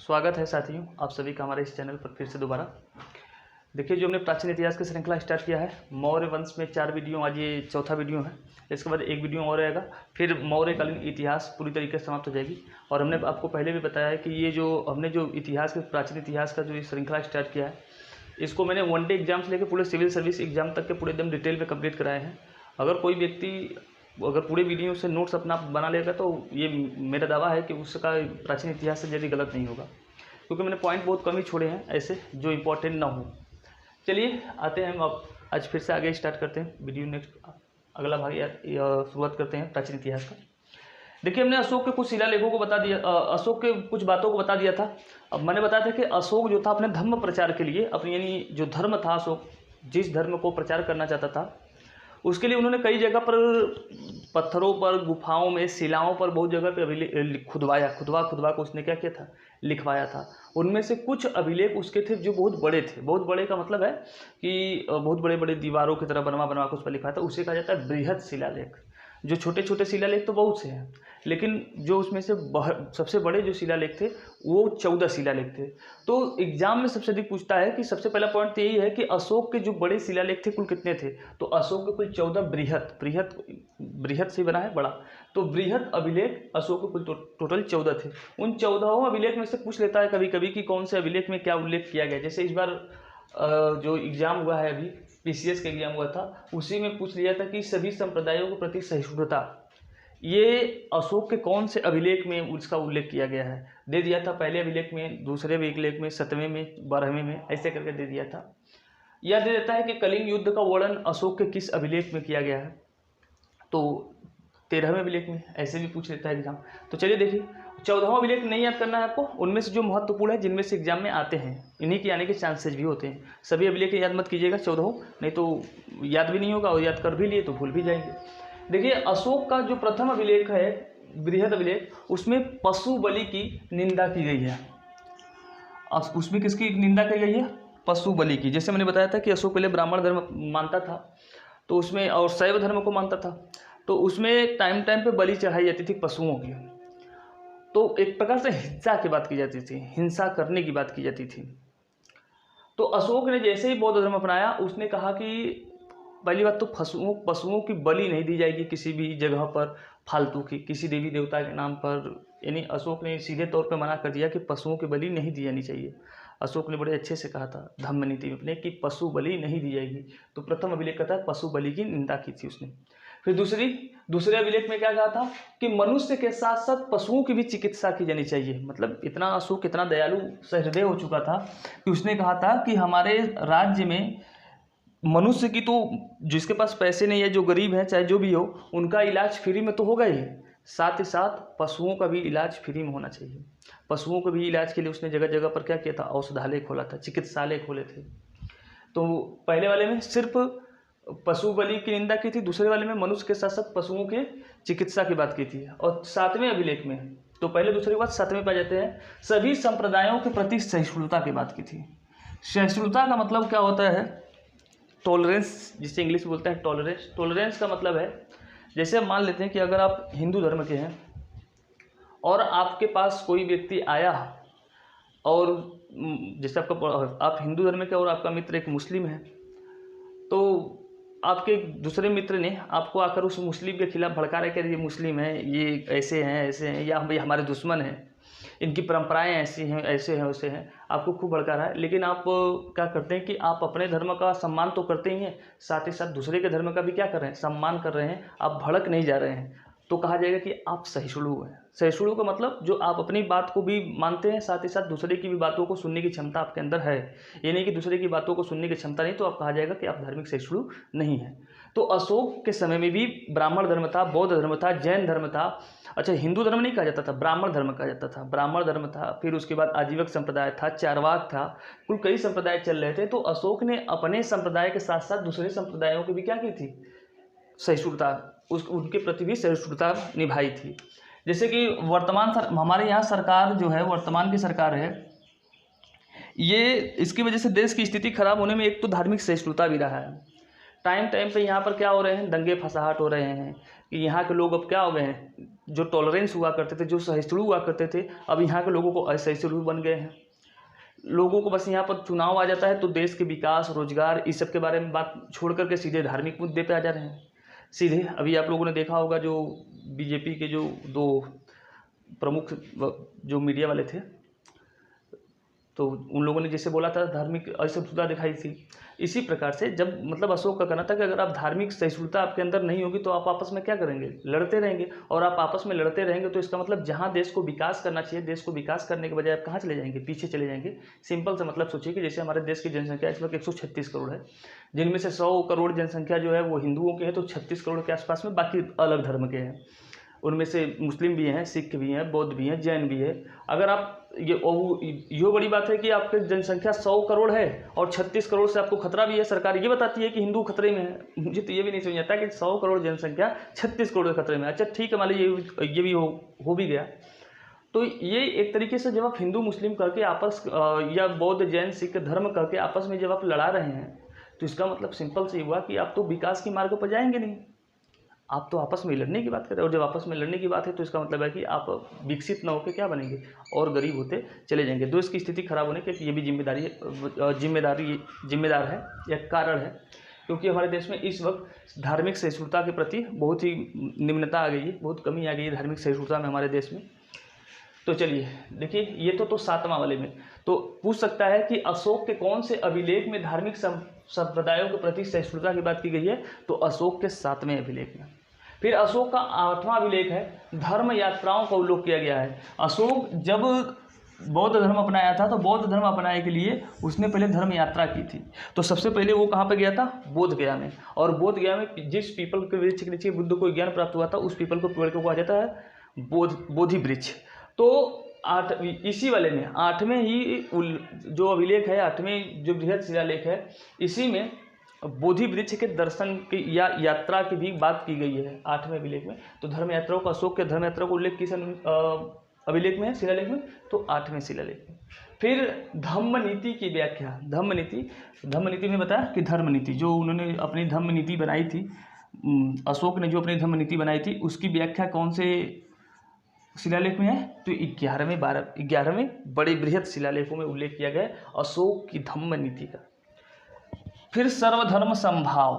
स्वागत है साथियों, आप सभी का हमारे इस चैनल पर फिर से दोबारा। देखिए, जो हमने प्राचीन इतिहास की श्रृंखला स्टार्ट किया है, मौर्य वंश में 4 वीडियो, आज ये चौथा वीडियो है। इसके बाद एक वीडियो और रहेगा, फिर मौर्यकालीन इतिहास पूरी तरीके से समाप्त हो जाएगी। और हमने आपको पहले भी बताया है कि ये जो हमने जो इतिहास के प्राचीन इतिहास का जो ये श्रृंखला स्टार्ट किया है, इसको मैंने वनडे एग्जाम से लेकर पूरे सिविल सर्विस एग्जाम तक के पूरे एकदम डिटेल में कंप्लीट कराए हैं। अगर कोई व्यक्ति अगर पूरे वीडियो से नोट्स अपना बना लेगा तो ये मेरा दावा है कि उसका प्राचीन इतिहास से जल्दी गलत नहीं होगा, क्योंकि मैंने पॉइंट बहुत कम ही छोड़े हैं ऐसे जो इम्पोर्टेंट ना हो। चलिए आते हैं हम अब आज फिर से आगे स्टार्ट करते हैं वीडियो। नेक्स्ट अगला भाग शुरुआत करते हैं प्राचीन इतिहास का। देखिए, हमने अशोक के कुछ शिलालेखों को बता दिया, अशोक के कुछ बातों को बता दिया था। अब मैंने बताया था कि अशोक जो था अपने धर्म प्रचार के लिए, अपनी यानी जो धर्म था, अशोक जिस धर्म को प्रचार करना चाहता था उसके लिए उन्होंने कई जगह पर पत्थरों पर, गुफाओं में, शिलाओं पर बहुत जगह पे खुदवा को उसने क्या किया था, लिखवाया था। उनमें से कुछ अभिलेख उसके थे जो बहुत बड़े थे। बहुत बड़े का मतलब है कि बहुत बड़े बड़े दीवारों की तरह बनवा के उस पर लिखवाया था। उसे कहा जाता है बृहद शिलालेख। जो छोटे छोटे शिलालेख तो बहुत से हैं, लेकिन जो उसमें से सबसे बड़े जो शिलालेख थे वो 14 शिलालेख थे। तो एग्जाम में सबसे अधिक पूछता है कि सबसे पहला पॉइंट यही है कि अशोक के जो बड़े शिलालेख थे कुल कितने थे, तो अशोक के कुल 14 बृहद से बना है बड़ा, तो बृहद अभिलेख अशोक के कुल टोटल 14 थे। उन 14 अभिलेख में से पूछ लेता है कभी कभी कि कौन से अभिलेख में क्या उल्लेख किया गया। जैसे इस बार जो एग्जाम हुआ है, अभी पीसीएस का एग्जाम हुआ था, उसी में पूछ लिया था कि सभी संप्रदायों के प्रति सहिष्णुता, ये अशोक के कौन से अभिलेख में उसका उल्लेख किया गया है। दे दिया था पहले अभिलेख में, दूसरे अभिलेख में, 7वें में, 12वें में, ऐसे करके दे दिया था। यह दे देता है कि कलिंग युद्ध का वर्णन अशोक के किस अभिलेख में किया गया है, तो 13वें अभिलेख में, ऐसे भी पूछ लेता है एग्जाम। तो चलिए देखिए, 14वां अभिलेख नहीं याद करना है आपको, उनमें से जो महत्वपूर्ण है, जिनमें से एग्जाम में आते हैं, इन्हीं के आने के चांसेस भी होते हैं। सभी अभिलेख याद मत कीजिएगा 14, नहीं तो याद भी नहीं होगा, और याद कर भी लिए तो भूल भी जाएंगे। देखिए, अशोक का जो प्रथम अभिलेख है, बृहद अभिलेख, उसमें पशु बलि की निंदा की गई है। उसमें किसकी निंदा की गई है? पशु बलि की। जैसे मैंने बताया था कि अशोक पहले ब्राह्मण धर्म मानता था, तो उसमें, और शैव धर्म को मानता था, तो उसमें टाइम टाइम पे बलि चढ़ाई जाती थी पशुओं की। तो एक प्रकार से हिंसा की बात की जाती थी, हिंसा करने की बात की जाती थी। तो अशोक ने जैसे ही बौद्ध धर्म अपनाया, उसने कहा कि पहली बात तो पशुओं की बलि नहीं दी जाएगी किसी भी जगह पर फालतू की, किसी देवी देवता के नाम पर। यानी अशोक ने सीधे तौर पे मना कर दिया कि पशुओं की बलि नहीं दी जानी चाहिए। अशोक ने बड़े अच्छे से कहा था धम्म नीति में अपने कि पशु बलि नहीं दी जाएगी। तो प्रथम अभिलेख कहता है पशु बलि की निंदा की थी उसने। फिर दूसरे अभिलेख में क्या कहा था कि मनुष्य के साथ साथ पशुओं की भी चिकित्सा की जानी चाहिए। मतलब इतना अशोक इतना दयालु सहृदय हो चुका था कि उसने कहा था कि हमारे राज्य में मनुष्य की, तो जिसके पास पैसे नहीं है, जो गरीब है, चाहे जो भी हो, उनका इलाज फ्री में तो होगा ही, साथ ही साथ पशुओं का भी इलाज फ्री में होना चाहिए। पशुओं के भी इलाज के लिए उसने जगह जगह पर क्या किया था, औषधालय खोला था, चिकित्सालय खोले थे। तो पहले वाले में सिर्फ पशु बलि की निंदा की थी, दूसरे वाले में मनुष्य के साथ साथ पशुओं के चिकित्सा की बात की थी। और 7वें अभिलेख में, तो पहले दूसरे के बाद 7वें पे जाते हैं, सभी संप्रदायों के प्रति सहिष्णुता की बात की थी। सहिष्णुता का मतलब क्या होता है? टॉलरेंस, जिसे इंग्लिश में बोलते हैं टॉलरेंस। टॉलरेंस का मतलब है, जैसे हम मान लेते हैं कि अगर आप हिंदू धर्म के हैं और आपके पास कोई व्यक्ति आया, और जैसे आप हिंदू धर्म के और आपका मित्र एक मुस्लिम है, तो आपके दूसरे मित्र ने आपको आकर उस मुस्लिम के खिलाफ भड़का रहा है कि ये मुस्लिम है, ये ऐसे हैं, या भाई हमारे दुश्मन हैं, इनकी परंपराएं ऐसी हैं, ऐसे हैं, वैसे हैं, आपको खूब भड़का रहा है। लेकिन आप क्या करते हैं कि आप अपने धर्म का सम्मान तो करते ही हैं, साथ ही साथ दूसरे के धर्म का भी क्या कर रहे हैं, सम्मान कर रहे हैं, आप भड़क नहीं जा रहे हैं, तो कहा जाएगा कि आप सहिष्णु हैं। सहिष्णु का मतलब जो आप अपनी बात को भी मानते हैं, साथ ही साथ दूसरे की भी बातों को सुनने की क्षमता आपके अंदर है। ये नहीं कि दूसरे की बातों को सुनने की क्षमता नहीं, तो आप कहा जाएगा कि आप धार्मिक सहिष्णु नहीं है। तो अशोक के समय में भी ब्राह्मण धर्म था, बौद्ध धर्म था, जैन धर्म था। अच्छा, हिंदू धर्म नहीं कहा जाता था, ब्राह्मण धर्म कहा जाता था। ब्राह्मण धर्म था, फिर उसके बाद आजीवक संप्रदाय था, चारवाक था, कुल कई संप्रदाय चल रहे थे। तो अशोक ने अपने संप्रदाय के साथ साथ दूसरे संप्रदायों की भी क्या की थी, सहिष्णुता, उनके प्रति भी सहिष्णुता निभाई थी। जैसे कि हमारे यहाँ सरकार जो है, वर्तमान की सरकार है, ये इसकी वजह से देश की स्थिति खराब होने में एक तो धार्मिक सहिष्णुता भी रहा है। टाइम टाइम पे यहाँ पर क्या हो रहे हैं, दंगे फसाहट हो रहे हैं कि यहाँ के लोग अब क्या हो गए हैं, जो टॉलरेंस हुआ करते थे, जो सहिष्णु हुआ करते थे, अब यहाँ के लोगों को असहिष्णु बन गए हैं। लोगों को बस यहाँ पर चुनाव आ जाता है तो देश के विकास, रोजगार, इस सब के बारे में बात छोड़ करके सीधे धार्मिक मुद्दे पे आ जा रहे हैं। सीधे अभी आप लोगों ने देखा होगा जो बीजेपी के जो 2 प्रमुख जो मीडिया वाले थे, तो उन लोगों ने जैसे बोला था धार्मिक असहिष्णुता दिखाई थी। इसी प्रकार से जब मतलब अशोक का कहना था कि अगर आप धार्मिक सहिष्णुता आपके अंदर नहीं होगी तो आप आपस में क्या करेंगे, लड़ते रहेंगे। और आप आपस में लड़ते रहेंगे तो इसका मतलब जहां देश को विकास करना चाहिए, देश को विकास करने के बजाय आप कहाँ चले जाएंगे, पीछे चले जाएंगे। सिंपल से मतलब सोचिए कि जैसे हमारे देश की जनसंख्या इस वक्त 136 करोड़ है, जिनमें से 100 करोड़ जनसंख्या जो है वो हिंदुओं की है, तो 36 करोड़ के आसपास में बाकी अलग धर्म के हैं। उनमें से मुस्लिम भी हैं, सिख भी हैं, बौद्ध भी हैं, जैन भी है। अगर आप ये बड़ी बात है कि आपकी जनसंख्या 100 करोड़ है और 36 करोड़ से आपको खतरा भी है। सरकार ये बताती है कि हिंदू खतरे में है। मुझे तो ये भी नहीं समझ आता कि 100 करोड़ जनसंख्या 36 करोड़ खतरे में। अच्छा ठीक है, मान लीजिए ये भी हो भी गया, तो ये एक तरीके से जब आप हिंदू मुस्लिम करके आपस या बौद्ध जैन सिख धर्म करके आपस में जब आप लड़ा रहे हैं, तो इसका मतलब सिंपल से हुआ कि आप तो विकास के मार्ग पर जाएंगे नहीं, आप तो आपस में लड़ने की बात कर रहे हो। और जब आपस में लड़ने की बात है तो इसका मतलब है कि आप विकसित न होकर क्या बनेंगे, और गरीब होते चले जाएंगे। देश की स्थिति खराब होने के ये भी जिम्मेदार है या कारण है, क्योंकि हमारे देश में इस वक्त धार्मिक सहिष्णुता के प्रति बहुत ही निम्नता आ गई है, बहुत कमी आ गई है धार्मिक सहिष्णुता में हमारे देश में। तो चलिए देखिए, ये तो 7वां वाले में तो पूछ सकता है कि अशोक के कौन से अभिलेख में धार्मिक संप्रदायों के प्रति सहिष्णुता की बात की गई है, तो अशोक के 7वें अभिलेख में। फिर अशोक का 8वां अभिलेख है धर्म यात्राओं का उल्लेख किया गया है। अशोक जब बौद्ध धर्म अपनाया था तो बौद्ध धर्म अपनाने के लिए उसने पहले धर्म यात्रा की थी। तो सबसे पहले वो कहाँ पे गया था, बोध गया में। और बोध गया में जिस पीपल के वृक्ष के नीचे बुद्ध को ज्ञान प्राप्त हुआ था, उस पीपल को पेड़ को कहा जाता है बोधि वृक्ष। तो इसी वाले में 8वें ही जो अभिलेख है, 8वें जो बृहद शिलालेख है, इसी में बोधि वृक्ष के दर्शन की या यात्रा की भी बात की गई है 8वें अभिलेख में। तो धर्म यात्राओं का, अशोक के धर्म यात्रा को उल्लेख किस अभिलेख में है, शिलालेख में, तो 8वें शिलालेख में। फिर धम्म नीति की व्याख्या, धम्म नीति में बताया कि धर्म नीति जो उन्होंने अपनी धम्म नीति बनाई थी, अशोक ने जो अपनी धम्म नीति बनाई थी, उसकी व्याख्या कौन से शिलालेख में है, तो 11वें बड़े बृहद शिलालेखों में उल्लेख किया गया है अशोक की धम्म नीति का। फिर सर्वधर्म समभाव,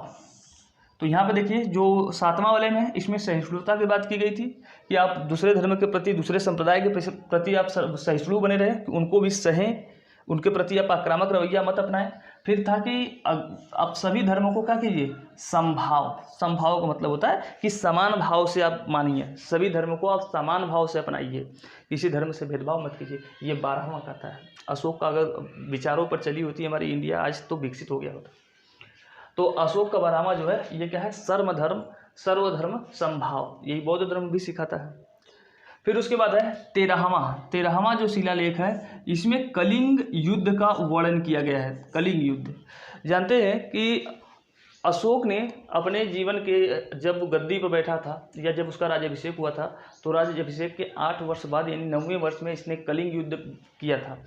तो यहाँ पे देखिए जो 7वां वाले में है, इसमें सहिष्णुता की बात की गई थी कि आप दूसरे धर्म के प्रति, दूसरे संप्रदाय के प्रति आप सहिष्णु बने रहें, कि उनको भी सहें, उनके प्रति आप आक्रामक रवैया मत अपनाएं। फिर था कि आप सभी धर्मों को क्या कीजिए, समभाव का मतलब होता है कि समान भाव से आप मानिए, सभी धर्मों को आप समान भाव से अपनाइए, किसी धर्म से भेदभाव मत कीजिए। ये 12वां कहता है। अशोक का अगर विचारों पर चली होती हमारी इंडिया आज तो विकसित हो गया होता। तो अशोक का 12वां जो है ये क्या है, सर्वधर्म समभाव, यही बौद्ध धर्म भी सिखाता है। फिर उसके बाद है 13वां जो शिलालेख है, इसमें कलिंग युद्ध का वर्णन किया गया है। कलिंग युद्ध, जानते हैं कि अशोक ने अपने जीवन के जब गद्दी पर बैठा था या जब उसका राज्याभिषेक हुआ था, तो राज्याभिषेक के 8 वर्ष बाद यानी 9वें वर्ष में इसने कलिंग युद्ध किया था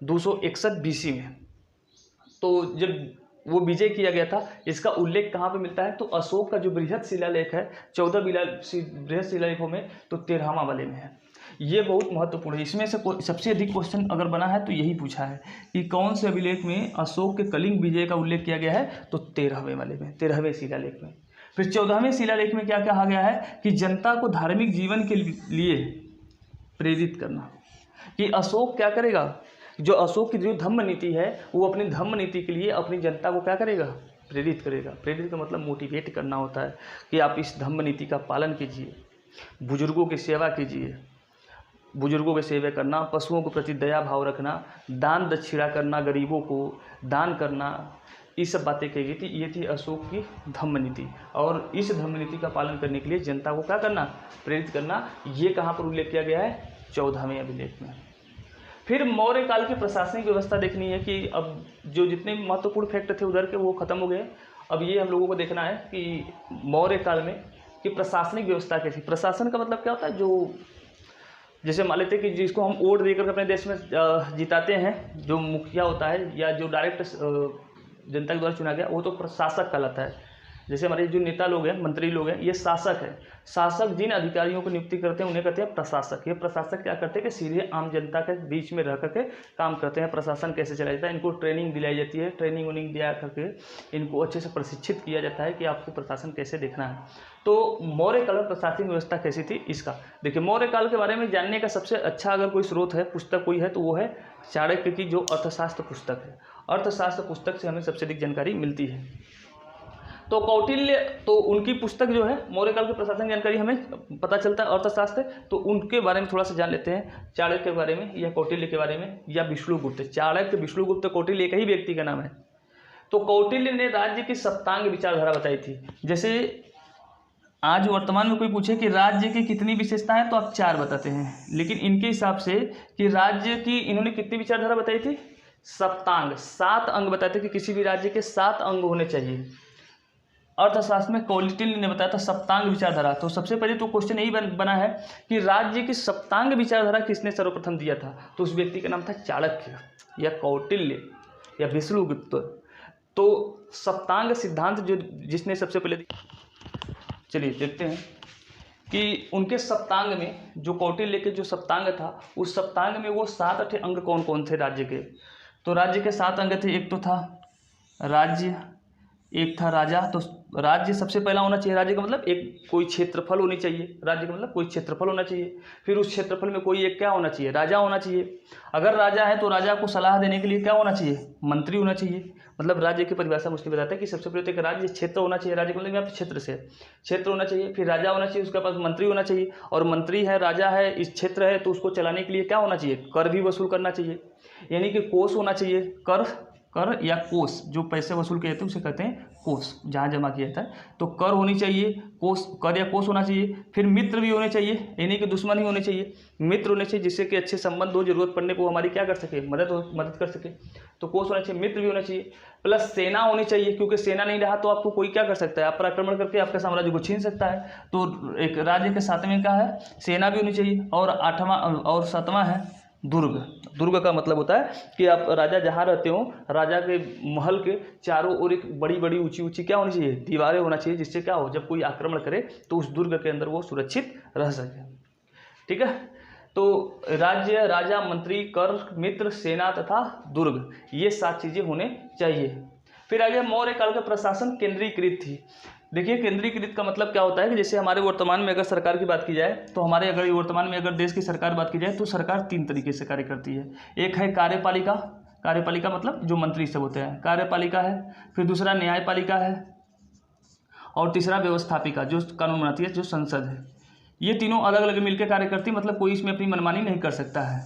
261 BC में। तो जब वो विजय किया गया था, इसका उल्लेख कहाँ पे मिलता है, तो अशोक का जो बृहद शिलालेख है 14 बृहद शिलालेखों में, तो 13वां वाले में है। ये बहुत महत्वपूर्ण है। इसमें से सबसे अधिक क्वेश्चन अगर बना है तो यही पूछा है कि कौन से अभिलेख में अशोक के कलिंग विजय का उल्लेख किया गया है, तो 13वें वाले में, 13वें शिलालेख में। फिर 14वें शिलालेख में क्या कहा गया है कि जनता को धार्मिक जीवन के लिए प्रेरित करना, कि अशोक क्या करेगा, जो अशोक की जो धम्म नीति है वो अपनी धम्म नीति के लिए अपनी जनता को क्या करेगा, प्रेरित करेगा। प्रेरित का मतलब मोटिवेट करना होता है कि आप इस धम्म नीति का पालन कीजिए, बुजुर्गों की सेवा कीजिए, बुजुर्गों की सेवा करना, पशुओं के प्रति दया भाव रखना, दान दक्षिणा करना, गरीबों को दान करना, ये सब बातें कही गई थी। ये थी अशोक की धम्म नीति। और इस धम्म नीति का पालन करने के लिए जनता को क्या करना, प्रेरित करना। ये कहाँ पर उल्लेख किया गया है, 14वें अभिलेख में। फिर मौर्य काल की प्रशासनिक व्यवस्था देखनी है कि अब जो जितने महत्वपूर्ण फैक्ट थे उधर के वो खत्म हो गए। अब ये हम लोगों को देखना है कि मौर्य काल में कि प्रशासनिक व्यवस्था कैसी। प्रशासन का मतलब क्या होता है, जो जैसे मान लेते हैं कि जिसको हम वोट देकर अपने देश में जिताते हैं, जो मुखिया होता है या जो डायरेक्ट जनता के द्वारा चुना गया, वो तो प्रशासक कहलाता है। जैसे हमारे जो नेता लोग हैं, मंत्री लोग हैं, ये शासक है। शासक जिन अधिकारियों को नियुक्ति करते हैं उन्हें कहते हैं प्रशासक। ये प्रशासक क्या करते हैं कि सीधे आम जनता के बीच में रह करके काम करते हैं। प्रशासन कैसे चलाया जाता है, इनको ट्रेनिंग दिलाई जाती है, ट्रेनिंग उनिंग दिया करके इनको अच्छे से प्रशिक्षित किया जाता है कि आपको प्रशासन कैसे देखना है। तो मौर्य काल में प्रशासनिक व्यवस्था कैसी थी इसका देखिए। मौर्य काल के बारे में जानने का सबसे अच्छा अगर कोई स्रोत है, पुस्तक कोई है, तो वो है चाणक्य की जो अर्थशास्त्र पुस्तक है। अर्थशास्त्र पुस्तक से हमें सबसे अधिक जानकारी मिलती है। तो कौटिल्य, तो उनकी पुस्तक जो है मौर्य काल के प्रशासन जानकारी हमें पता चलता है अर्थशास्त्र। तो उनके बारे में थोड़ा सा जान लेते हैं, चाणक्य के बारे में या कौटिल्य के बारे में या विष्णुगुप्त। चाणक्य, विष्णुगुप्त, कौटिल्य एक ही व्यक्ति का नाम है। तो कौटिल्य ने राज्य की सप्तांग विचारधारा बताई थी। जैसे आज वर्तमान में कोई पूछे कि राज्य की कितनी विशेषताएं हैं तो आप 4 बताते हैं, लेकिन इनके हिसाब से कि राज्य की इन्होंने कितनी विचारधारा बताई थी, सप्तांग, 7 अंग बताए थे कि किसी भी राज्य के 7 अंग होने चाहिए। अर्थशास्त्र में कौटिल्य ने बताया था सप्तांग विचारधारा। तो सबसे पहले तो क्वेश्चन यही बना है कि राज्य की सप्तांग विचारधारा किसने सर्वप्रथम दिया था, तो उस व्यक्ति का नाम था चाणक्य या कौटिल्य या विष्णुगुप्त। तो सप्तांग सिद्धांत जो जिसने सबसे पहले, चलिए देखते हैं कि उनके सप्तांग में, जो कौटिल्य के जो सप्तांग था, उस सप्तांग में वो 7 अंग कौन कौन थे राज्य के। तो राज्य के 7 अंग थे। एक तो था राज्य, एक था राजा। तो राज्य सबसे पहला होना चाहिए। राज्य का मतलब एक कोई क्षेत्रफल होनी चाहिए, राज्य का मतलब कोई क्षेत्रफल होना चाहिए। फिर उस क्षेत्रफल में कोई एक क्या होना चाहिए, राजा होना चाहिए। अगर राजा है तो राजा को सलाह देने के लिए क्या होना चाहिए, मंत्री होना चाहिए। मतलब राज्य की परिभाषा मुझे बताता है कि सबसे पहले तो एक राज्य क्षेत्र होना चाहिए। राज्य मतलब यहाँ पे क्षेत्र से, क्षेत्र होना चाहिए। फिर राजा होना चाहिए, उसके पास मंत्री होना चाहिए। और मंत्री है, राजा है, इस क्षेत्र है, तो उसको चलाने के लिए क्या होना चाहिए, कर भी वसूल करना चाहिए, यानी कि कोष होना चाहिए। कर या कोष, जो पैसे वसूल किए जाते हैं उसे कहते हैं कोष, जहाँ जमा किया जाता है। तो कर होनी चाहिए, कोष, कर या कोष होना चाहिए। फिर मित्र भी होने चाहिए, यानी कि दुश्मन ही होने चाहिए। मित्र होने चाहिए जिससे कि अच्छे संबंध हो, जरूरत पड़ने को हमारी क्या कर सके, मदद कर सके। तो कोष होना चाहिए, मित्र भी होना चाहिए। प्लस सेना होनी चाहिए, क्योंकि सेना नहीं रहा तो आपको कोई क्या कर सकता है, आप पर आक्रमण करके आपके साम्राज्य को छीन सकता है। तो एक राज्य के 7वें का है सेना भी होनी चाहिए। और 8वां और 7वां है दुर्ग। दुर्ग का मतलब होता है कि आप राजा जहाँ रहते हो, राजा के महल के चारों ओर एक बड़ी बड़ी ऊंची ऊंची क्या होनी चाहिए, दीवारें होना चाहिए, जिससे क्या हो, जब कोई आक्रमण करे तो उस दुर्ग के अंदर वो सुरक्षित रह सके। ठीक है। तो राज्य, राजा, मंत्री, कर, मित्र, सेना तथा दुर्ग, ये 7 चीजें होने चाहिए। फिर आगे मौर्य काल का प्रशासन केंद्रीकृत थी। देखिए केंद्रीकृत का मतलब क्या होता है कि जैसे हमारे वर्तमान में अगर सरकार की बात की जाए, तो हमारे अगर वर्तमान में अगर देश की सरकार बात की जाए तो सरकार 3 तरीके से कार्य करती है। एक है कार्यपालिका, कार्यपालिका मतलब जो मंत्री सब होते हैं, कार्यपालिका है। फिर दूसरा न्यायपालिका है और तीसरा व्यवस्थापिका, जो कानून बनाती है, जो संसद है। ये तीनों अलग अलग मिलकर कार्य करती है, मतलब कोई इसमें अपनी मनमानी नहीं कर सकता है।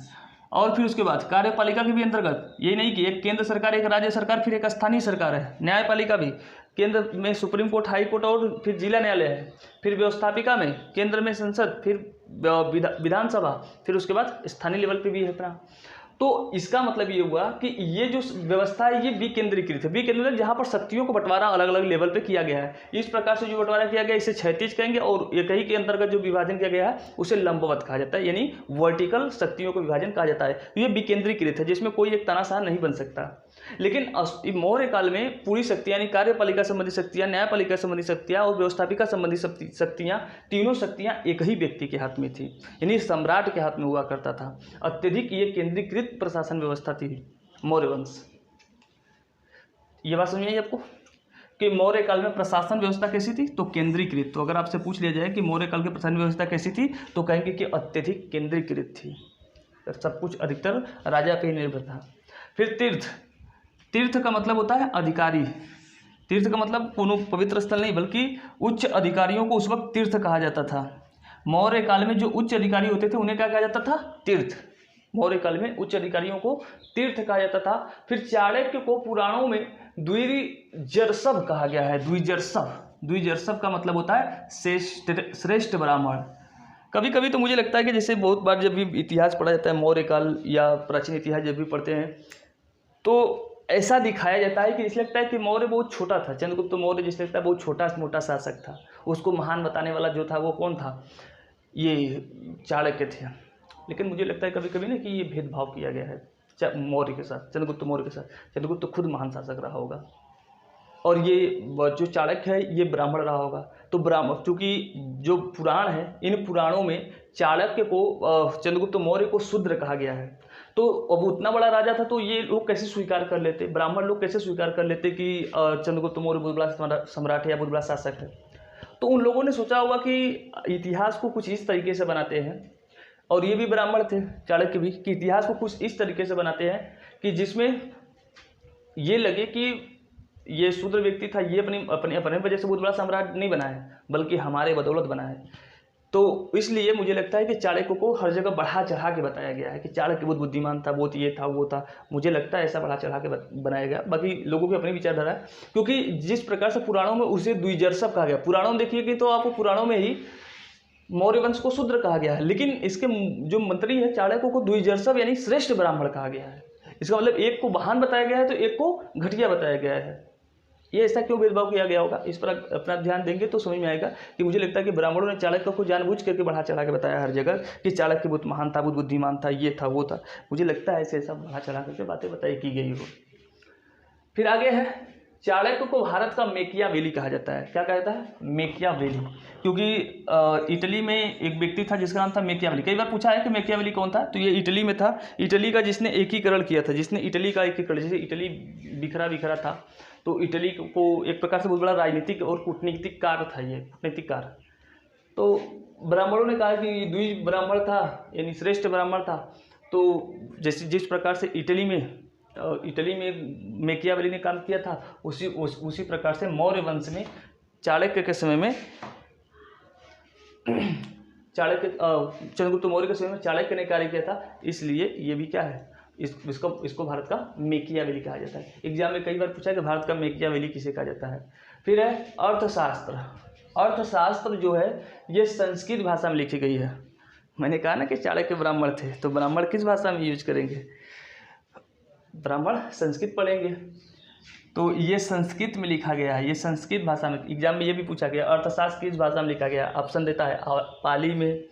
और फिर उसके बाद कार्यपालिका के भी अंतर्गत ये नहीं कि एक केंद्र सरकार, एक राज्य सरकार, फिर एक स्थानीय सरकार है। न्यायपालिका भी केंद्र में सुप्रीम कोर्ट, हाई कोर्ट और फिर जिला न्यायालय है। फिर व्यवस्थापिका में केंद्र में संसद, फिर विधानसभा, फिर उसके बाद स्थानीय लेवल पे भी है अपना। तो इसका मतलब ये हुआ कि ये जो व्यवस्था है ये विकेंद्रीकृत है। विकेंद्रीकृत जहाँ पर शक्तियों को बंटवारा अलग अलग लेवल पे किया गया है। इस प्रकार से जो बंटवारा किया गया इसे क्षैतिज कहेंगे, और एक ही के अंतर्गत जो विभाजन किया गया है उसे लंबवत कहा जाता है, यानी वर्टिकल शक्तियों को विभाजन कहा जाता है। ये विकेंद्रीकृत है, जिसमें कोई एक तानाशाह नहीं बन सकता। लेकिन मौर्य काल में पूरी शक्तियाँ, यानी कार्यपालिका संबंधी शक्तियाँ, न्यायपालिका संबंधी शक्तियाँ और व्यवस्थापिका संबंधी शक्तियाँ, तीनों शक्तियाँ एक ही व्यक्ति के हाथ में थी, यानी सम्राट के हाथ में हुआ करता था। अत्यधिक ये केंद्रीकृत प्रशासन व्यवस्था थी मौर्य वंश। ये बात समझ आई आपको कि मौर्य काल में प्रशासन व्यवस्था कैसी थी, तो केंद्रीकृत। तो अगर आपसे पूछ लिया जाए कि मौर्य काल की प्रशासन व्यवस्था कैसी थी, तो कहेंगे कि अत्यधिक केंद्रीकृत थी, सब कुछ अधिकतर राजा पे ही निर्भर था। फिर तीर्थ, तीर्थ का मतलब होता है अधिकारी। तीर्थ का मतलब कोनो पवित्र स्थल नहीं, बल्कि उच्च अधिकारियों को उस वक्त तीर्थ कहा जाता था। मौर्य काल में जो उच्च अधिकारी होते थे उन्हें क्या कहा जाता था, तीर्थ। मौर्य काल में उच्च अधिकारियों को तीर्थ कहा जाता था। फिर चाणक्य को पुराणों में द्विजर्षभ कहा गया है। द्विजर्षभ, द्विजर्षभ का मतलब होता है श्रेष्ठ ब्राह्मण। कभी कभी तो मुझे लगता है कि जैसे बहुत बार जब भी इतिहास पढ़ा जाता है, मौर्य काल या प्राचीन इतिहास जब भी पढ़ते हैं, तो ऐसा दिखाया जाता है कि इसलिए लगता है कि मौर्य बहुत छोटा था। चंद्रगुप्त मौर्य जिससे लगता है बहुत छोटा मोटा शासक था, उसको महान बताने वाला जो था वो कौन था, ये चाणक्य थे। लेकिन मुझे लगता है कभी कभी ना कि ये भेदभाव किया गया है मौर्य के साथ, चंद्रगुप्त मौर्य के साथ। चंद्रगुप्त खुद महान शासक रहा होगा। और ये जो चाणक्य है ये ब्राह्मण रहा होगा। तो ब्राह्मण, चूँकि जो पुराण है इन पुराणों में चाणक्य को चंद्रगुप्त मौर्य को शूद्र कहा गया है। तो अब उतना बड़ा राजा था तो ये लोग कैसे स्वीकार कर लेते, ब्राह्मण लोग कैसे स्वीकार कर लेते कि चंद्रगुप्त मौर्य बहुत बड़ा सम्राट है या बहुत बड़ा शासक है। तो उन लोगों ने सोचा होगा कि इतिहास को कुछ इस तरीके से बनाते हैं, और ये भी ब्राह्मण थे चाणक्य भी, कि इतिहास को कुछ इस तरीके से बनाते हैं कि जिसमें ये लगे कि ये शूद्र व्यक्ति था, ये अपने वजह से बहुत बड़ा सम्राट नहीं बना है बल्कि हमारे बदौलत बना है। तो इसलिए मुझे लगता है कि चाणक्य को हर जगह बढ़ा चढ़ा के बताया गया है कि चाणक्य बहुत बुद्धिमान था, बहुत ये था वो था। मुझे लगता है ऐसा बढ़ा चढ़ा के बनाया गया, बाकी लोगों की अपनी विचारधारा है। क्योंकि जिस प्रकार से पुराणों में उसे द्विजर्षभ कहा गया, पुराणों में देखिए कि तो आपको पुराणों में ही मौर्य वंश को शूद्र कहा गया है, लेकिन इसके जो मंत्री है चाणक्य को द्विजर्षभ यानी श्रेष्ठ ब्राह्मण कहा गया है। इसका मतलब एक को महान बताया गया है तो एक को घटिया बताया गया है। ये ऐसा क्यों भेदभाव किया गया होगा, इस पर अपना ध्यान देंगे तो समझ में आएगा कि मुझे लगता है कि ब्राह्मणों ने चाणक्य को जानबूझ करके बढ़ा चढ़ा के बताया हर जगह कि चाणक्य बहुत महान था, बहुत बुद्धिमान था, ये था वो था। मुझे लगता है ऐसे सब बढ़ा चढ़ा करके बातें बताई की गई हो। फिर आगे है, चाणक्य को भारत का मैकियावेली कहा जाता है। क्या कहा जाता है? मैकियावेली। क्योंकि इटली में एक व्यक्ति था जिसका नाम था मैकियावेली। कई बार पूछा है कि मैकियावेली कौन था, तो ये इटली में था। इटली का जिसने एकीकरण किया था, जिसने इटली का एकीकरण, जैसे इटली बिखरा बिखरा था तो इटली को एक प्रकार से बहुत बड़ा राजनीतिक और कूटनीतिक कार्य था, ये कूटनीतिक कार्य। तो ब्राह्मणों ने कहा कि द्विज ब्राह्मण था यानी श्रेष्ठ ब्राह्मण था। तो जैसे जिस प्रकार से इटली में मैकियावेली ने काम किया था, उसी प्रकार से मौर्य वंश में चाणक्य के समय में चंद्रगुप्त मौर्य के समय में चाणक्य ने कार्य किया था। इसलिए ये भी क्या है, इसको भारत का मैकियावेली कहा जाता है। एग्जाम में कई बार पूछा है कि भारत का मैकियावेली किसे कहा जाता है। फिर है अर्थशास्त्र। अर्थशास्त्र जो है ये संस्कृत भाषा में लिखी गई है। मैंने कहा ना कि चाणक्य ब्राह्मण थे, तो ब्राह्मण किस भाषा में यूज करेंगे? ब्राह्मण संस्कृत पढ़ेंगे। तो ये संस्कृत में लिखा गया है, ये संस्कृत भाषा में। एग्जाम में ये भी पूछा गया अर्थशास्त्र किस भाषा में लिखा गया, ऑप्शन देता है पाली में,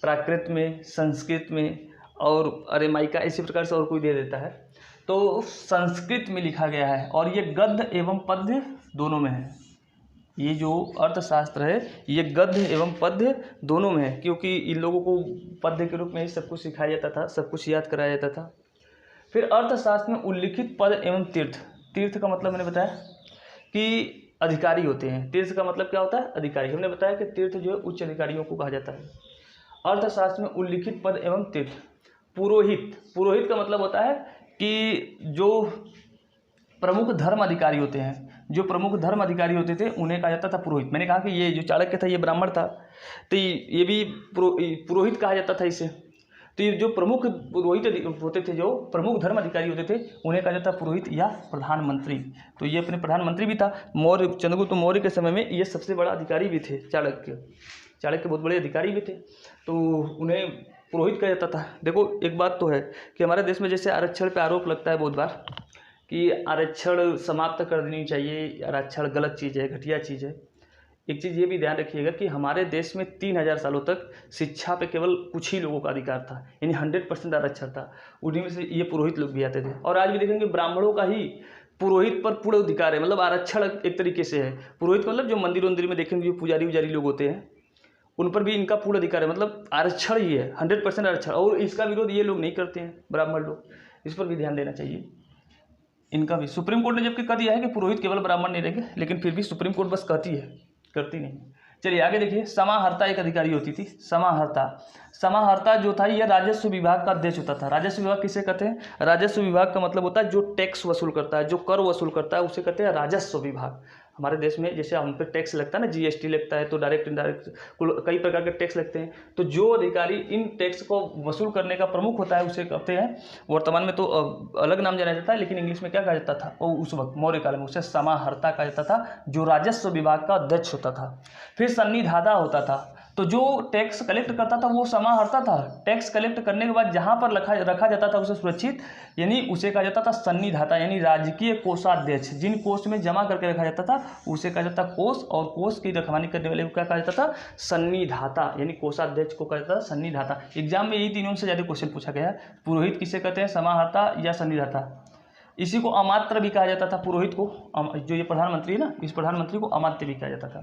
प्राकृत में, संस्कृत में और अरेमाइका, इसी प्रकार से और कोई दे देता है। तो संस्कृत में लिखा गया है और ये गद्य एवं पद्य दोनों में है। ये जो अर्थशास्त्र है ये गद्य एवं पद्य दोनों में है, क्योंकि इन लोगों को पद्य के रूप में ही सब कुछ सिखाया जाता था, सब कुछ याद कराया जाता था। फिर अर्थशास्त्र में उल्लिखित पद एवं तीर्थ। तीर्थ का मतलब मैंने बताया कि अधिकारी होते हैं। तीर्थ का मतलब क्या होता है? अधिकारी। हमने बताया कि तीर्थ जो है उच्च अधिकारियों को कहा जाता है। अर्थशास्त्र में उल्लिखित पद एवं तीर्थ। पुरोहित। पुरोहित का मतलब होता है कि जो प्रमुख धर्म अधिकारी होते हैं, जो प्रमुख धर्म अधिकारी होते थे उन्हें कहा जाता था पुरोहित। मैंने कहा कि ये जो चाणक्य था ये ब्राह्मण था, तो ये भी पुरोहित कहा जाता था इसे। तो ये जो प्रमुख पुरोहित होते थे, जो प्रमुख धर्म अधिकारी होते थे उन्हें कहा जाता पुरोहित या प्रधानमंत्री। तो ये अपने प्रधानमंत्री भी था। चंद्रगुप्त मौर्य के समय में ये सबसे बड़ा अधिकारी भी थे। चाणक्य बहुत बड़े अधिकारी भी थे, तो उन्हें पुरोहित कहा जाता था। देखो एक बात तो है कि हमारे देश में जैसे आरक्षण पे आरोप लगता है बहुत बार कि आरक्षण समाप्त कर देनी चाहिए, आरक्षण गलत चीज़ है, घटिया चीज़ है। एक चीज़ ये भी ध्यान रखिएगा कि हमारे देश में 3000 सालों तक शिक्षा पे केवल कुछ ही लोगों का अधिकार था, यानी 100% आरक्षण था। उन्हीं में से ये पुरोहित लोग भी आते थे। और आज भी देखेंगे ब्राह्मणों का ही पुरोहित पर पूर्ण अधिकार है, मतलब आरक्षण एक तरीके से है। पुरोहित मतलब जो मंदिर वंदिर में देखेंगे जो पुजारी लोग होते हैं उन पर भी इनका पूर्ण अधिकार है, मतलब आरक्षण ही है, 100% आरक्षण। और इसका विरोध ये लोग नहीं करते हैं, ब्राह्मण लोग। इस पर भी ध्यान देना चाहिए इनका भी। सुप्रीम कोर्ट ने जबकि कह दिया है कि पुरोहित केवल ब्राह्मण नहीं रहेंगे, लेकिन फिर भी सुप्रीम कोर्ट बस कहती है, करती नहीं। चलिए आगे देखिए। समाहर्ता एक अधिकारी होती थी। समाहर्ता जो था ये राजस्व विभाग का अध्यक्ष होता था। राजस्व विभाग किसे कहते हैं? राजस्व विभाग का मतलब होता है जो टैक्स वसूल करता है, जो कर वसूल करता है, उसे कहते हैं राजस्व विभाग। हमारे देश में जैसे हम पे टैक्स लगता है ना, जीएसटी लगता है, तो डायरेक्ट इनडायरेक्ट कई प्रकार के टैक्स लगते हैं। तो जो अधिकारी इन टैक्स को वसूल करने का प्रमुख होता है उसे कहते हैं, वर्तमान में तो अलग नाम जाना जाता है, लेकिन इंग्लिश में क्या कहा जाता था और उस वक्त मौर्य काल में उसे समाहर्ता कहा जाता था, जो राजस्व विभाग का अध्यक्ष होता था। फिर सन्निधाता होता था, तो जो टैक्स कलेक्ट करता था वो समाहर्ता था। टैक्स कलेक्ट करने के बाद जहाँ पर रखा जाता था उसे सुरक्षित, यानी उसे कहा जाता था सन्निधाता, यानी राजकीय कोषाध्यक्ष। जिन कोष में जमा करके रखा जाता था उसे कहा जाता कोष, और कोष की रखवाली करने वाले को क्या कहा जाता था? सन्निधाता, यानी कोषाध्यक्ष को कहा जाता था सन्निधाता। एग्जाम में यही तीनों से ज़्यादा क्वेश्चन पूछा गया है। पुरोहित किसे कहते हैं? समाहर्ता या सन्निधाता? इसी को अमात्य भी कहा जाता था, पुरोहित को, जो ये प्रधानमंत्री है ना, इस प्रधानमंत्री को अमात्य भी कहा जाता था।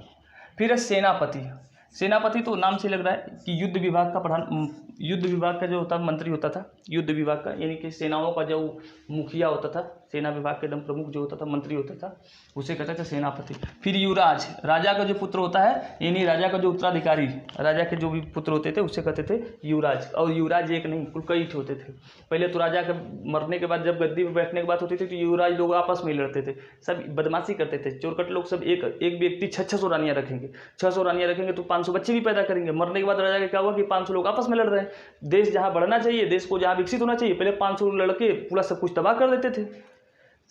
फिर है सेनापति। सेनापति तो नाम से लग रहा है कि युद्ध विभाग का युद्ध विभाग का जो होता मंत्री होता था, युद्ध विभाग का, यानी कि सेनाओं का जो मुखिया होता था, सेना विभाग के एकदम प्रमुख जो होता था, मंत्री होता था, उसे कहते थे सेनापति। फिर युवराज, राजा का जो पुत्र होता है, यानी राजा का जो उत्तराधिकारी, राजा के जो भी पुत्र होते थे उसे कहते थे युवराज। और युवराज एक नहीं, कुल कई होते थे। पहले तो राजा के मरने के बाद जब गद्दी पर बैठने की बात होती थी तो युवराज लोग आपस में लड़ते थे, सब बदमाशी करते थे, चोरकट लोग सब। एक व्यक्ति 600 रानियाँ रखेंगे, 600 रानियाँ रखेंगे तो 500 बच्चे भी पैदा करेंगे। मरने के बाद राजा का क्या हुआ कि 500 लोग आपस में लड़ रहे हैं। देश जहाँ बढ़ना चाहिए, देश को जहाँ विकसित होना चाहिए, पहले 500 लड़के पूरा सब कुछ तबाह कर देते थे।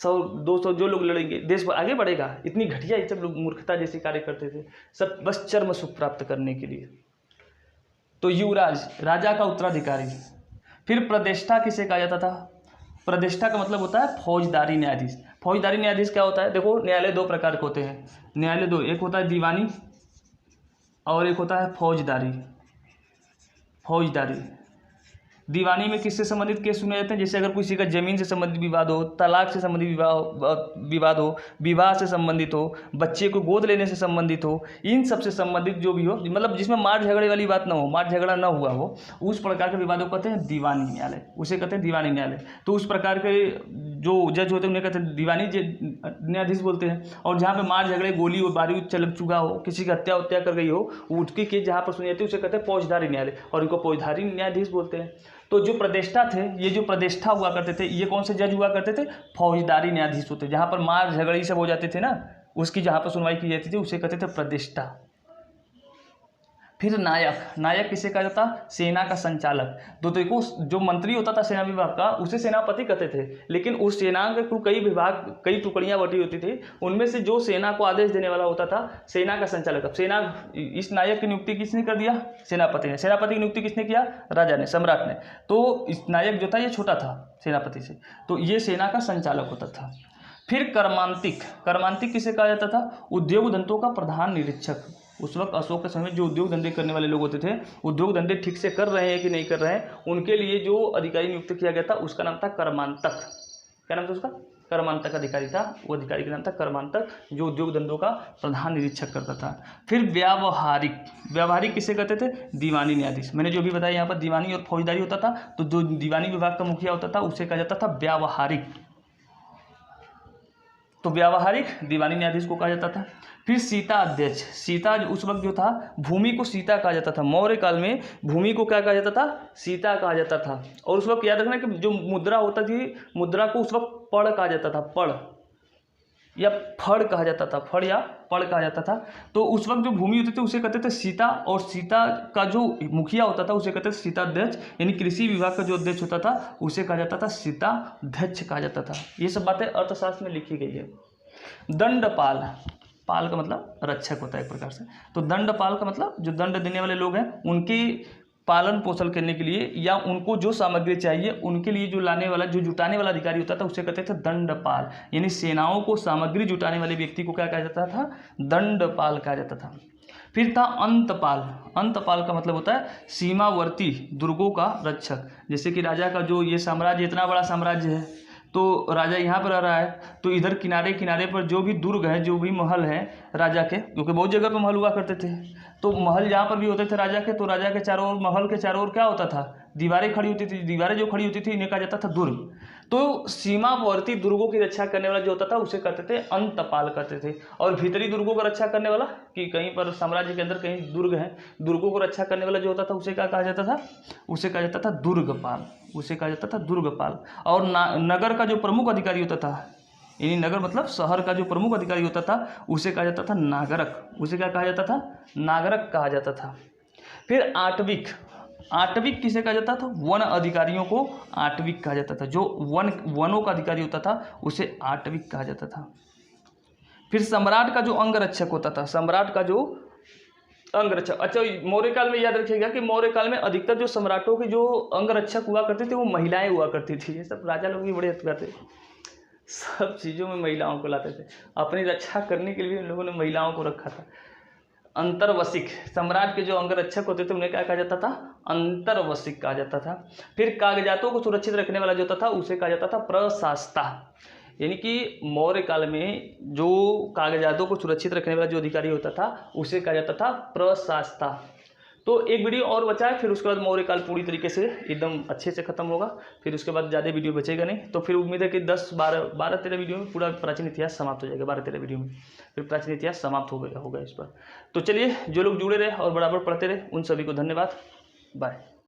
100-200 जो लोग लड़ेंगे, देश आगे बढ़ेगा। इतनी घटिया ये सब लोग मूर्खता जैसे कार्य करते थे, सब बस चर्म सुख प्राप्त करने के लिए। तो युवराज, राजा का उत्तराधिकारी। फिर प्रतिष्ठा किसे कहा जाता था? प्रतिष्ठा का मतलब होता है फौजदारी न्यायाधीश। फौजदारी न्यायाधीश क्या होता है? देखो, न्यायालय दो प्रकार के होते हैं, न्यायालय दो, एक होता है दीवानी और एक होता है फौजदारी। फौजदारी, दीवानी में किससे संबंधित केस सुने जाते हैं? जैसे अगर किसी का जमीन से संबंधित विवाद हो, तलाक से संबंधित विवाद हो, विवाह से संबंधित हो, बच्चे को गोद लेने से संबंधित हो, इन सब से संबंधित जो भी हो, मतलब जिसमें मार झगड़े वाली बात ना हो, मार झगड़ा ना हुआ हो, उस प्रकार के विवादों को कहते हैं दीवानी न्यायालय, उसे कहते हैं दीवानी न्यायालय। तो उस प्रकार के जो जज होते हैं उन्हें कहते हैं दीवानी न्यायाधीश बोलते हैं। और जहाँ पे मार झगड़े, गोली और बारूद चल चुका हो, किसी की हत्या कर गई हो, उसकी केस जहाँ पर सुनी जाती है उसे कहते हैं फौजदारी न्यायालय, और इनको फौजदारी न्यायाधीश बोलते हैं। तो जो प्रतिष्ठा थे, ये जो प्रतिष्ठा हुआ करते थे, ये कौन से जज हुआ करते थे? फौजदारी न्यायाधीश होते, जहाँ पर मार झगड़े सब हो जाते थे ना, उसकी जहाँ पर सुनवाई की जाती थी उसे कहते थे प्रतिष्ठा। फिर नायक, नायक किसे कहा जाता? सेना का संचालक। तो देखो, जो मंत्री होता था सेना विभाग का, उसे सेनापति कहते थे, लेकिन उस सेना के कुल कई विभाग, कई टुकड़ियां बटी होती थी, उनमें से जो सेना को आदेश देने वाला होता था, सेना का संचालक। अब सेना, इस नायक की नियुक्ति किसने कर दिया? सेनापति ने। सेनापति की नियुक्ति किसने किया? राजा ने, सम्राट ने। तो इस नायक जो था ये छोटा था सेनापति से, तो ये सेना का संचालक होता था। फिर कर्मांतिक, कर्मांतिक किसे कहा जाता था? उद्योग धंधों का प्रधान निरीक्षक। उस वक्त अशोक के समय जो उद्योग धंधे करने वाले लोग होते थे, उद्योग धंधे ठीक से कर रहे हैं कि नहीं कर रहे हैं, उनके लिए जो अधिकारी नियुक्त किया गया था उसका नाम था कर्मांतक। क्या नाम था उसका? कर्मांतक अधिकारी था, वो अधिकारी का नाम था कर्मांतक, जो उद्योग धंधों का प्रधान निरीक्षक करता था। फिर व्यावहारिक, व्यावहारिक किसे कहते थे? दीवानी न्यायाधीश। मैंने जो भी बताया यहाँ पर दीवानी और फौजदारी होता था, तो जो दीवानी विभाग का मुखिया होता था उसे कहा जाता था व्यावहारिक। तो व्यावहारिक दीवानी न्यायाधीश को कहा जाता था। फिर सीता अध्यक्ष, सीता उस वक्त जो था, भूमि को सीता कहा जाता था। मौर्य काल में भूमि को क्या कहा जाता था? सीता कहा जाता था। और उस वक्त याद रखना कि जो मुद्रा होता थी, मुद्रा को उस वक्त पड़ कहा जाता था, पड़ या फड़ कहा जाता था, फड़ या पड़ कहा जाता था। तो उस वक्त जो भूमि होती थी उसे कहते थे सीता, और सीता का जो मुखिया होता था उसे कहते थे सीता अध्यक्ष, यानी कृषि विभाग का जो अध्यक्ष होता था उसे कहा जाता था सीता अध्यक्ष कहा जाता था। ये सब बातें अर्थशास्त्र में लिखी गई है। दंडपाल, पाल का मतलब रक्षक होता है एक प्रकार से, तो दंडपाल का मतलब जो दंड देने वाले लोग हैं उनकी पालन पोषण करने के लिए, या उनको जो सामग्री चाहिए उनके लिए जो लाने वाला, जो जुटाने वाला अधिकारी होता था उसे कहते थे दंडपाल। यानी सेनाओं को सामग्री जुटाने वाले व्यक्ति को क्या कहा जाता था? दंडपाल कहा जाता था। फिर था अंतपाल। अंतपाल का मतलब होता है सीमावर्ती दुर्गों का रक्षक। जैसे कि राजा का जो ये साम्राज्य, इतना बड़ा साम्राज्य है, तो राजा यहाँ पर रह रहा है, तो इधर किनारे किनारे पर जो भी दुर्ग है, जो भी महल है राजा के, क्योंकि बहुत जगह पर महल हुआ करते थे, तो महल जहाँ पर भी होते थे राजा के, तो राजा के चारों ओर, महल के चारों ओर क्या होता था? दीवारें खड़ी होती थी। दीवारें जो खड़ी होती थी इन्हें कहा जाता था दुर्ग। तो सीमावर्ती दुर्गों की रक्षा करने वाला जो होता था उसे कहते थे अंतपाल कहते थे। और भीतरी दुर्गों का रक्षा करने वाला, कि कहीं पर साम्राज्य के अंदर कहीं दुर्ग है, दुर्गों को रक्षा करने वाला जो होता था उसे क्या कहा जाता था? उसे कहा जाता था दुर्गपाल, उसे कहा जाता था दुर्गपाल। और नगर का जो प्रमुख अधिकारी होता था, यानी नगर मतलब शहर का जो प्रमुख अधिकारी होता था उसे कहा जाता था नागरक। उसे क्या कहा जाता था? नागरक कहा जाता था। फिर आटविक, आटविक किसे कहा जाता था? वन अधिकारियों को आटविक कहा जाता था। जो वनों का अधिकारी होता था उसे आटविक कहा जाता था। फिर सम्राट का जो अंगरक्षक होता था, सम्राट का जो अंगरक्षक, अच्छा मौर्य काल में याद रखिएगा कि मौर्य काल में अधिकतर जो सम्राटों के जो अंगरक्षक हुआ करते थे वो महिलाएं हुआ करती थी। ये सब राजा लोग भी बड़े हत्या थे, सब चीज़ों में महिलाओं को लाते थे। अपनी रक्षा करने के लिए इन लोगों ने महिलाओं को रखा था। अंतर्वसिक, सम्राट के जो अंगरक्षक होते थे उन्हें क्या कहा जाता था? अंतर्वसिक कहा जाता था। फिर कागजातों को सुरक्षित रखने वाला जो होता था उसे कहा जाता था प्रशासता। यानी कि मौर्य काल में जो कागजातों को सुरक्षित रखने वाला जो अधिकारी होता था उसे कहा जाता था प्रशासता। तो एक वीडियो और बचा है, फिर उसके बाद मौर्य काल पूरी तरीके से एकदम अच्छे से खत्म होगा, फिर उसके बाद ज़्यादा वीडियो बचेगा नहीं। तो फिर उम्मीद है कि 12-13 वीडियो में पूरा प्राचीन इतिहास समाप्त हो जाएगा। 12-13 वीडियो में फिर प्राचीन इतिहास समाप्त होगा इस पर। तो चलिए, जो लोग जुड़े रहे और बराबर पढ़ते रहे उन सभी को धन्यवाद। बाय।